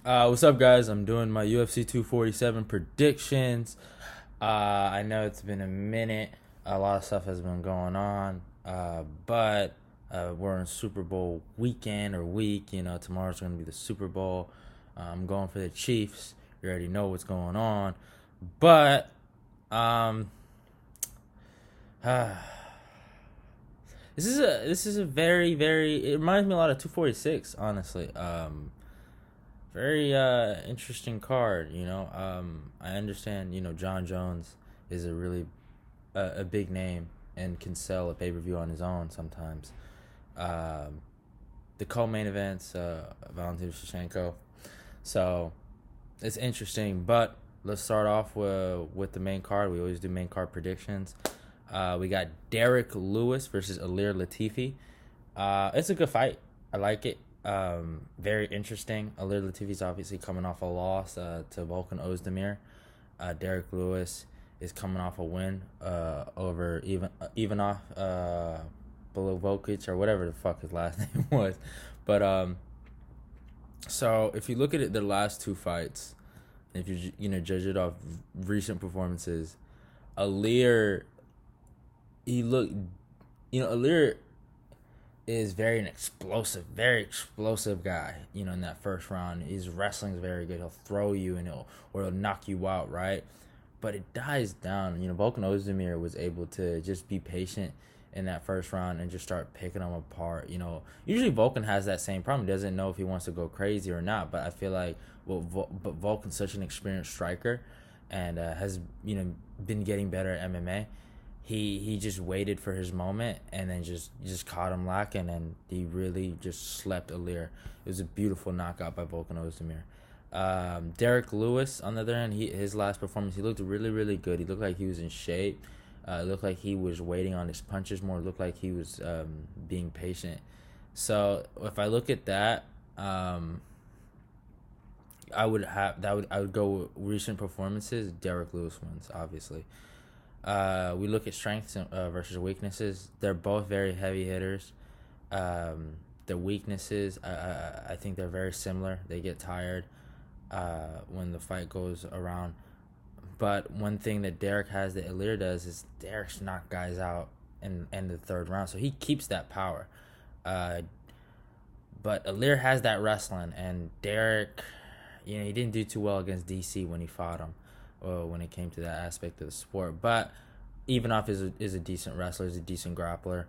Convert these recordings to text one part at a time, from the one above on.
What's up, guys? I'm doing my UFC 247 predictions. I know it's been a minute. A lot of stuff has been going on, but we're in Super Bowl weekend or week. Tomorrow's going to be the Super Bowl. I'm going for the Chiefs. You already know what's going on, but um, this is a very. It reminds me a lot of 246. Honestly, very interesting card. I understand. John Jones is a really a big name and can sell a pay per view on his own sometimes. Um, the co-main events, Valentina Shevchenko. So it's interesting, but let's start off with the main card. We always do main card predictions. We got Derek Lewis versus Alir Latifi. It's a good fight. I like it. Very interesting. Alir Latifi's obviously coming off a loss to Volkan Ozdemir. Derek Lewis is coming off a win over Ivanov Bolovokic or whatever the fuck his last name was. But so if you look at it, the last two fights, if you judge it off recent performances, Alir he looked, Alir is very explosive guy. In that first round, his wrestling is very good. He'll throw you and he'll knock you out, right? But it dies down. Volkan Ozdemir was able to just be patient in that first round and just start picking them apart. Usually Volkan has that same problem. He doesn't know if he wants to go crazy or not. But I feel like but Volkan's such an experienced striker, and has been getting better at MMA. He just waited for his moment and then just caught him lacking, and he really just slept Alir. It was a beautiful knockout by Volkan Ozdemir. Derek Lewis, on the other hand, his last performance, he looked really, really good. He looked like he was in shape. It looked like he was waiting on his punches more. It looked like he was being patient. So if I look at that, I would go with recent performances. Derek Lewis wins, obviously. We look at strengths versus weaknesses. They're both very heavy hitters. Their weaknesses, I think they're very similar. They get tired when the fight goes around. But one thing that Derek has that Alir does is Derek's knocked guys out in the third round, so he keeps that power. Uh, but Alir has that wrestling, and Derek, he didn't do too well against DC when he fought him, or when it came to that aspect of the sport. But Ivanov is a decent wrestler. He's a decent grappler.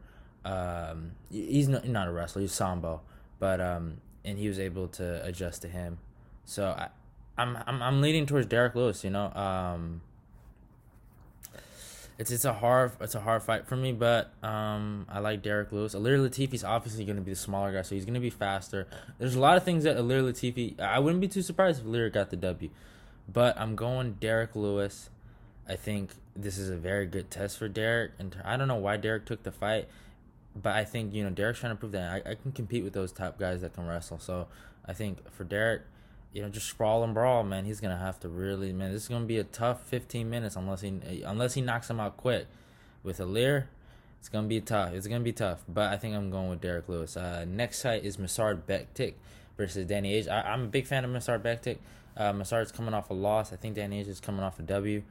He's not a wrestler. He's sambo, but and he was able to adjust to him. So I'm leaning towards Derek Lewis. It's a hard fight for me, but I like Derek Lewis. Alir Latifi's obviously going to be the smaller guy, so he's going to be faster. There's a lot of things that Alir Latifi. I wouldn't be too surprised if Alir got the W, but I'm going Derek Lewis. I think this is a very good test for Derek, and I don't know why Derek took the fight, but I think Derek's trying to prove that I can compete with those top guys that can wrestle. So I think for Derek, just sprawl and brawl, man. He's gonna have to really, man. This is gonna be a tough 15 minutes unless he knocks him out quick. With Alir, it's gonna be tough. It's gonna be tough. But I think I'm going with Derek Lewis. Next fight is Masard Bektik versus Danny Age. I'm a big fan of Masard Bektik. Masard's coming off a loss. I think Danny Age is coming off a W.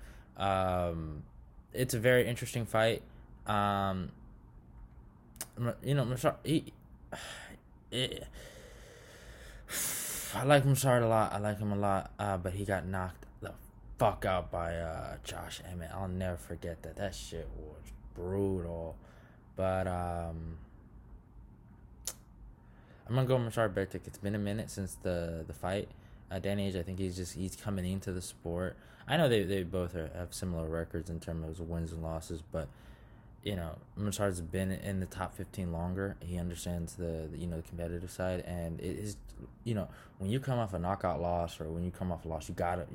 It's a very interesting fight. Masard, I like Musard a lot. I like him a lot. But he got knocked the fuck out by Josh Emmett. I'll never forget that. That shit was brutal. But I'm gonna go Musard Bektik. It's been a minute since the fight. Danny Age, I think he's coming into the sport. I know they both have similar records in terms of wins and losses, but Machad's been in the top 15 longer. He understands the competitive side, and it is when you come off a knockout loss, or when you come off a loss, you gotta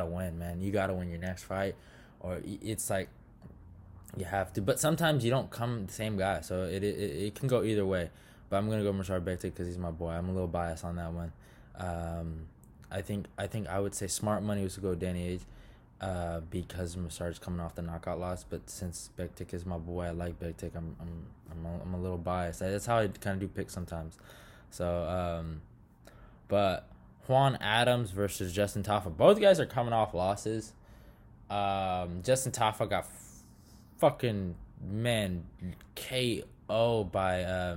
win, man. You gotta win your next fight, or it's like you have to. But sometimes you don't come the same guy, so it can go either way. But I'm gonna go Machad Bektik because he's my boy. I'm a little biased on that one. Um, I think I would say smart money was to go Danny Age, because Masard's coming off the knockout loss. But since Bektik is my boy, I like Bektik. I'm a little biased. That's how I kind of do pick sometimes. So, but Juan Adams versus Justin Tafa. Both guys are coming off losses. Justin Tafa got fucking KO by I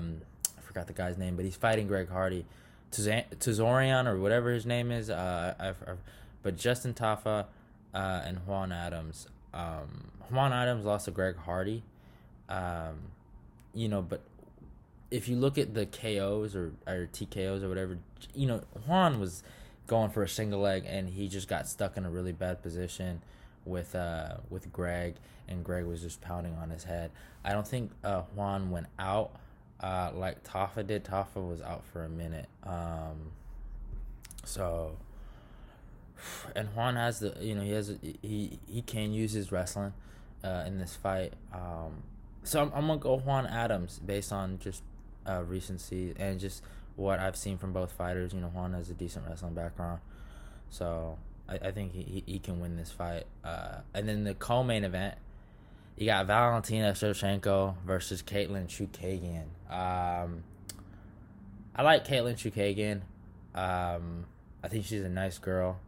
forgot the guy's name, but he's fighting Greg Hardy, Tazorian or whatever his name is. But Justin Tafa and Juan Adams. Juan Adams lost to Greg Hardy. But if you look at the KOs or TKOs or whatever, Juan was going for a single leg and he just got stuck in a really bad position with Greg, and Greg was just pounding on his head. I don't think Juan went out like Tafa did. Tafa was out for a minute. And Juan has he can use his wrestling in this fight. So I'm gonna go Juan Adams based on just recency and just what I've seen from both fighters. Juan has a decent wrestling background, so I think he can win this fight. And then the co-main event, you got Valentina Shevchenko versus Caitlin Chukagian. I like Caitlin Chukagian. I think she's a nice girl.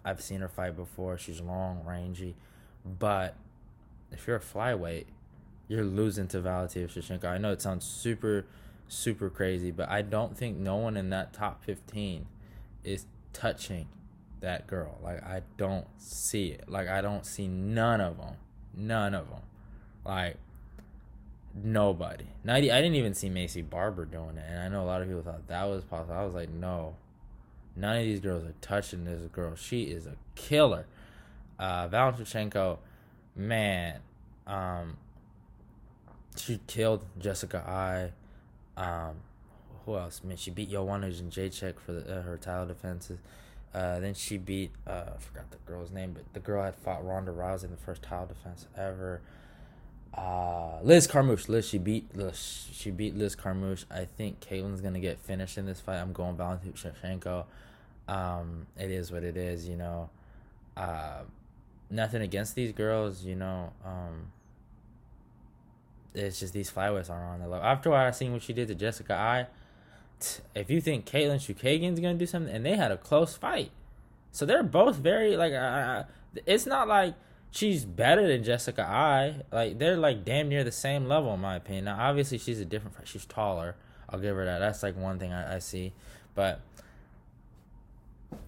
I've seen her fight before. She's long, rangy, but if you're a flyweight, you're losing to Valentina Shevchenko. I know it sounds super, super crazy, but I don't think no one in that top 15 is touching that girl. Like, I don't see it. Like, I don't see none of them. Like, nobody. I didn't even see Macy Barber doing it, and I know a lot of people thought that was possible. I was like, no. None of these girls are touching this girl. She is a killer. Valentina Shevchenko, man, she killed Jessica Ai. Who else? Man, she beat Joanna Jędrzejczyk for her title defenses. Then she beat I forgot the girl's name, but the girl had fought Ronda Rousey in the first title defense ever. Liz Carmouche. She beat Liz Carmouche. I think Caitlin's gonna get finished in this fight. I'm going Valentina Shevchenko. It is what it is, nothing against these girls, it's just these flyweights aren't on the level. After what I seen what she did to Jessica Ai, if you think Caitlin Chukagian's gonna do something, and they had a close fight, so they're both very it's not like she's better than Jessica Ai. Like, they're like damn near the same level in my opinion. Now obviously she's a different fight. She's taller. I'll give her that. That's like one thing I see, but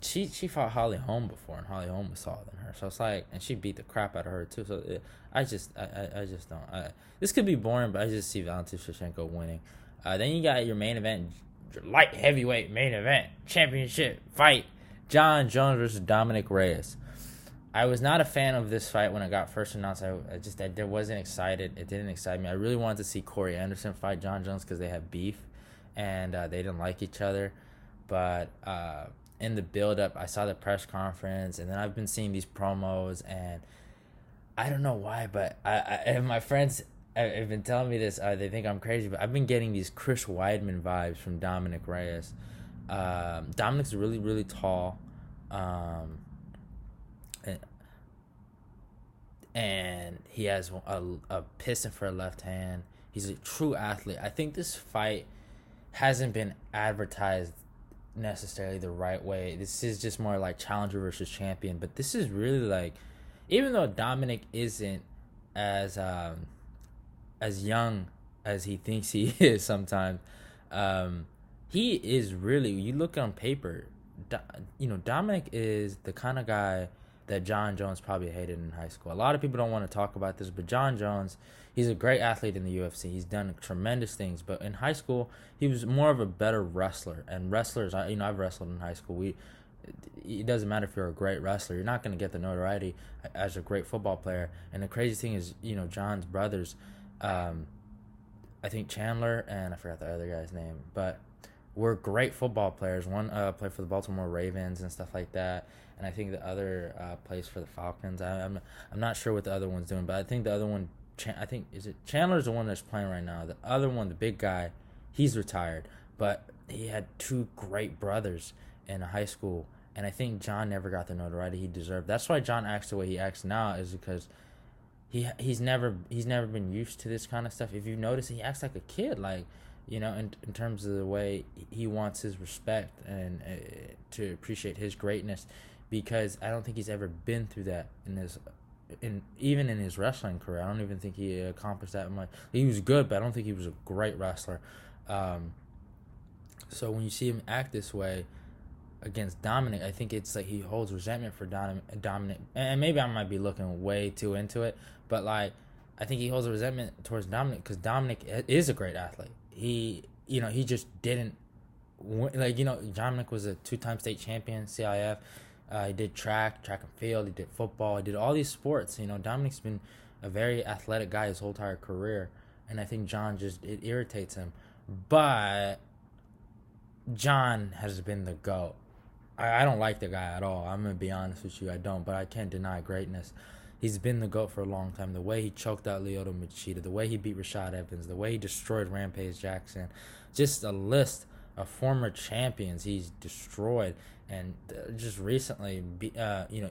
she fought Holly Holm before, and Holly Holm was taller than her. So it's like, and she beat the crap out of her too. So I just don't. This could be boring, but I just see Valentina Shevchenko winning. Then you got your main event, your light heavyweight main event championship fight: John Jones versus Dominic Reyes. I was not a fan of this fight when it got first announced. I wasn't excited. It didn't excite me. I really wanted to see Corey Anderson fight John Jones because they have beef, and they didn't like each other. But in the build-up, I saw the press conference, and then I've been seeing these promos, and I don't know why, but and my friends have been telling me this. They think I'm crazy, but I've been getting these Chris Weidman vibes from Dominic Reyes. Dominic's really, really tall, and he has a piston for a left hand. He's a true athlete. I think this fight hasn't been advertised necessarily the right way. This is just more like challenger versus champion, but this is really like, even though Dominic isn't as young as he thinks he is sometimes, he is really, you look on paper, Dominic is the kind of guy that John Jones probably hated in high school. A lot of people don't want to talk about this, but John Jones, he's a great athlete in the UFC. He's done tremendous things, but in high school, he was more of a better wrestler. And wrestlers, I've wrestled in high school. It doesn't matter if you're a great wrestler. You're not going to get the notoriety as a great football player. And the crazy thing is, John's brothers, I think Chandler and I forgot the other guy's name, but were great football players. One played for the Baltimore Ravens and stuff like that, and I think the other plays for the Falcons. I'm not sure what the other one's doing, but I think the other one, Chandler's the one that's playing right now. The other one, the big guy, he's retired, but he had two great brothers in high school, and I think John never got the notoriety he deserved. That's why John acts the way he acts now, is because he's never been used to this kind of stuff. If you notice, he acts like a kid. Like, in terms of the way he wants his respect and to appreciate his greatness, because I don't think he's ever been through that even in his wrestling career. I don't even think he accomplished that much. He was good, but I don't think he was a great wrestler. So when you see him act this way against Dominic, I think it's like he holds resentment for Dominic, and maybe I might be looking way too into it, but like I think he holds a resentment towards Dominic because Dominic is a great athlete. He just didn't Dominic was a 2-time state champion, CIF. He did track and field. He did football. He did all these sports. Dominic's been a very athletic guy his whole entire career, and I think John it irritates him. But John has been the GOAT. I don't like the guy at all. I'm going to be honest with you. I don't, but I can't deny greatness. He's been the GOAT for a long time. The way he choked out Lyoto Machida, the way he beat Rashad Evans, the way he destroyed Rampage Jackson, just a list of former champions he's destroyed. And just recently,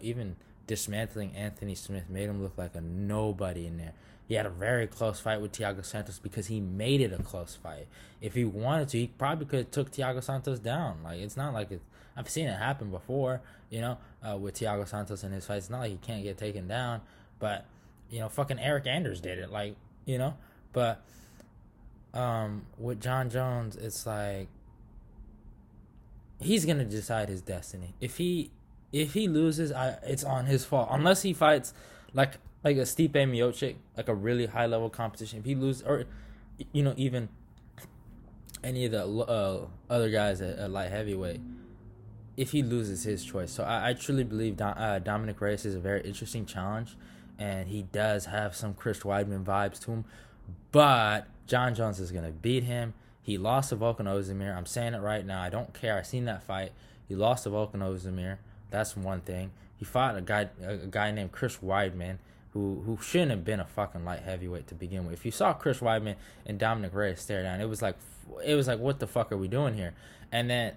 even dismantling Anthony Smith made him look like a nobody in there. He had a very close fight with Thiago Santos because he made it a close fight. If he wanted to, he probably could have took Thiago Santos down. Like, it's not like I've seen it happen before, with Thiago Santos in his fights. It's not like he can't get taken down, but, fucking Eric Anders did it, but, with John Jones, it's like, he's going to decide his destiny. If he loses, it's on his fault. Unless he fights, like a Stipe Miocic, like a really high-level competition. If he loses, or, even any of the other guys at light heavyweight, if he loses, his choice. So I truly believe Dominic Reyes is a very interesting challenge, and he does have some Chris Weidman vibes to him, but John Jones is going to beat him. He lost to Volkan Ozdemir. I'm saying it right now. I don't care. I seen that fight. He lost to Volkan Ozdemir. That's one thing. He fought a guy named Chris Weidman, who shouldn't have been a fucking light heavyweight to begin with. If you saw Chris Weidman and Dominic Reyes stare down, it was like, what the fuck are we doing here? And then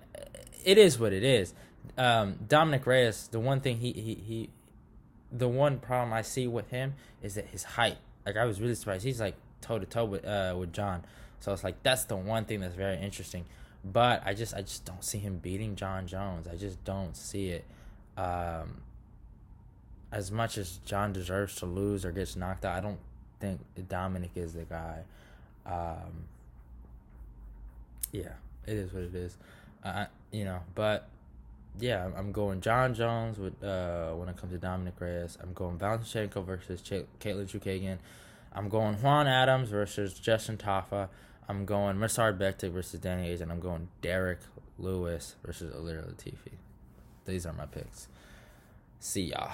it is what it is. Dominic Reyes, the one thing the one problem I see with him is that his height. Like, I was really surprised. He's like toe to toe with John. So it's like, that's the one thing that's very interesting. But I just don't see him beating John Jones. I just don't see it. As much as John deserves to lose or gets knocked out, I don't think Dominic is the guy. Yeah, it is what it is. But yeah, I'm going John Jones with when it comes to Dominic Reyes. I'm going Valentinko versus Caitlin Chukagian. I'm going Juan Adams versus Justin Tafa. I'm going Mirsad Bektic versus Danny Hayes, and I'm going Derek Lewis versus Ilir Latifi. These are my picks. See y'all.